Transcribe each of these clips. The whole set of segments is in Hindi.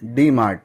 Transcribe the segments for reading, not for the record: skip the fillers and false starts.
D mart.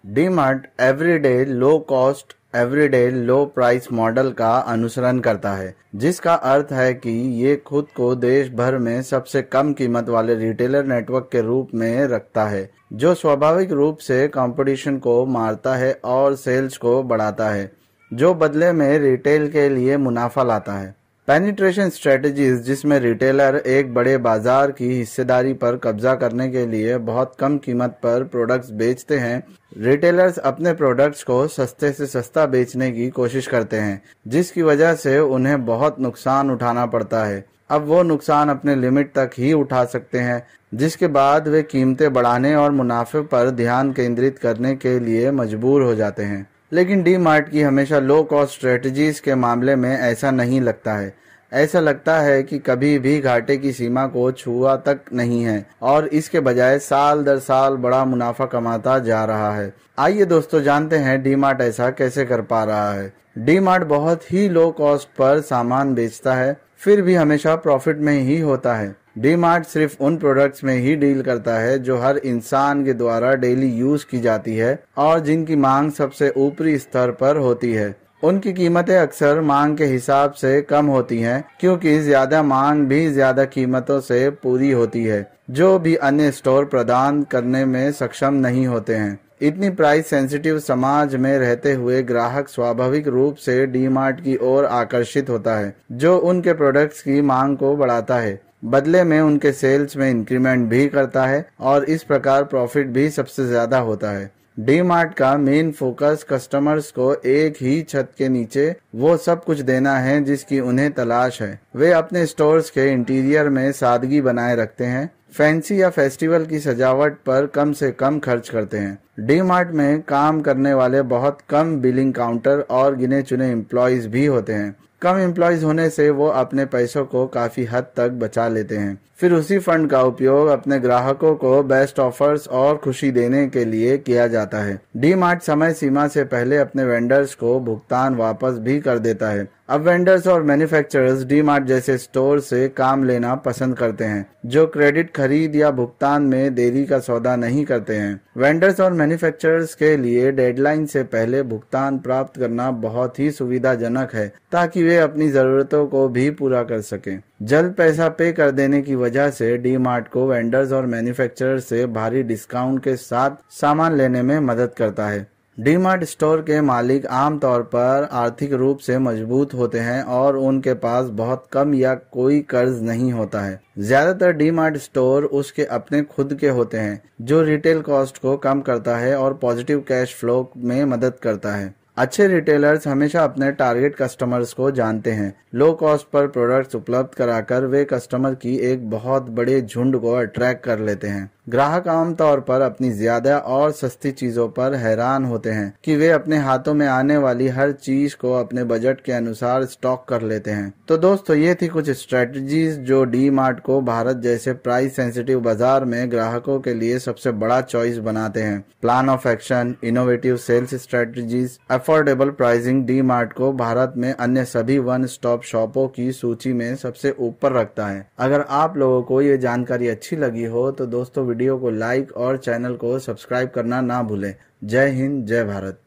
D mart everyday low cost everyday लो प्राइस मॉडल का अनुसरण करता है, जिसका अर्थ है कि ये खुद को देश भर में सबसे कम कीमत वाले रिटेलर नेटवर्क के रूप में रखता है, जो स्वाभाविक रूप से कंपटीशन को मारता है और सेल्स को बढ़ाता है, जो बदले में रिटेल के लिए मुनाफा लाता है। पेनिट्रेशन स्ट्रेटजीज, जिसमें रिटेलर एक बड़े बाजार की हिस्सेदारी पर कब्जा करने के लिए बहुत कम कीमत पर प्रोडक्ट्स बेचते हैं। रिटेलर्स अपने प्रोडक्ट्स को सस्ते से सस्ता बेचने की कोशिश करते हैं, जिसकी वजह से उन्हें बहुत नुकसान उठाना पड़ता है। अब वो नुकसान अपने लिमिट तक ही उठा सकते हैं, जिसके बाद वे कीमतें बढ़ाने और मुनाफे पर ध्यान केंद्रित करने के लिए मजबूर हो जाते हैं। लेकिन डी मार्ट की हमेशा लो कॉस्ट स्ट्रेटजीज के मामले में ऐसा नहीं लगता है। ऐसा लगता है कि कभी भी घाटे की सीमा को छुआ तक नहीं है और इसके बजाय साल दर साल बड़ा मुनाफा कमाता जा रहा है। आइए दोस्तों, जानते हैं डी मार्ट ऐसा कैसे कर पा रहा है। डी मार्ट बहुत ही लो कॉस्ट पर सामान बेचता है, फिर भी हमेशा प्रॉफिट में ही होता है। डी मार्ट सिर्फ उन प्रोडक्ट्स में ही डील करता है जो हर इंसान के द्वारा डेली यूज की जाती है और जिनकी मांग सबसे ऊपरी स्तर पर होती है। उनकी कीमतें अक्सर मांग के हिसाब से कम होती हैं, क्योंकि ज्यादा मांग भी ज्यादा कीमतों से पूरी होती है, जो भी अन्य स्टोर प्रदान करने में सक्षम नहीं होते हैं। इतनी प्राइस सेंसिटिव समाज में रहते हुए ग्राहक स्वाभाविक रूप से डी मार्ट की ओर आकर्षित होता है, जो उनके प्रोडक्ट्स की मांग को बढ़ाता है, बदले में उनके सेल्स में इंक्रीमेंट भी करता है और इस प्रकार प्रॉफिट भी सबसे ज्यादा होता है। डी मार्ट का मेन फोकस कस्टमर्स को एक ही छत के नीचे वो सब कुछ देना है जिसकी उन्हें तलाश है। वे अपने स्टोर्स के इंटीरियर में सादगी बनाए रखते हैं, फैंसी या फेस्टिवल की सजावट पर कम से कम खर्च करते हैं। डी मार्ट में काम करने वाले बहुत कम बिलिंग काउंटर और गिने चुने एम्प्लॉयज भी होते हैं। कम एम्प्लॉयज होने से वो अपने पैसों को काफी हद तक बचा लेते हैं, फिर उसी फंड का उपयोग अपने ग्राहकों को बेस्ट ऑफर्स और खुशी देने के लिए किया जाता है। डी मार्ट समय सीमा से पहले अपने वेंडर्स को भुगतान वापस भी कर देता है। अब वेंडर्स और मैन्युफैक्चरर्स डी मार्ट जैसे स्टोर से काम लेना पसंद करते हैं, जो क्रेडिट खरीद या भुगतान में देरी का सौदा नहीं करते हैं। वेंडर्स और मैन्युफैक्चरर्स के लिए डेडलाइन से पहले भुगतान प्राप्त करना बहुत ही सुविधाजनक है, ताकि वे अपनी जरूरतों को भी पूरा कर सकें। जल्द पैसा पे कर देने की वजह से डी मार्ट को वेंडर्स और मैन्युफैक्चरर्स से भारी डिस्काउंट के साथ सामान लेने में मदद करता है। डी मार्ट स्टोर के मालिक आमतौर पर आर्थिक रूप से मजबूत होते हैं और उनके पास बहुत कम या कोई कर्ज नहीं होता है। ज्यादातर डी मार्ट स्टोर उसके अपने खुद के होते हैं, जो रिटेल कॉस्ट को कम करता है और पॉजिटिव कैश फ्लो में मदद करता है। अच्छे रिटेलर्स हमेशा अपने टारगेट कस्टमर्स को जानते हैं। लो कॉस्ट पर प्रोडक्ट्स उपलब्ध कराकर वे कस्टमर की एक बहुत बड़े झुंड को अट्रैक्ट कर लेते हैं। ग्राहक आमतौर पर अपनी ज्यादा और सस्ती चीजों पर हैरान होते हैं कि वे अपने हाथों में आने वाली हर चीज को अपने बजट के अनुसार स्टॉक कर लेते हैं। तो दोस्तों, ये थी कुछ स्ट्रेटजीज जो डी मार्ट को भारत जैसे प्राइस सेंसिटिव बाजार में ग्राहकों के लिए सबसे बड़ा चॉइस बनाते हैं। Plan of action, innovative sales strategies, affordable pricing DMart को भारत में अन्य सभी वन स्टॉप शॉपों की सूची में सबसे ऊपर रखता है। अगर आप लोगों को ये जानकारी अच्छी लगी हो तो दोस्तों वीडियो को लाइक और चैनल को सब्सक्राइब करना ना भूलें। जय हिंद, जय भारत।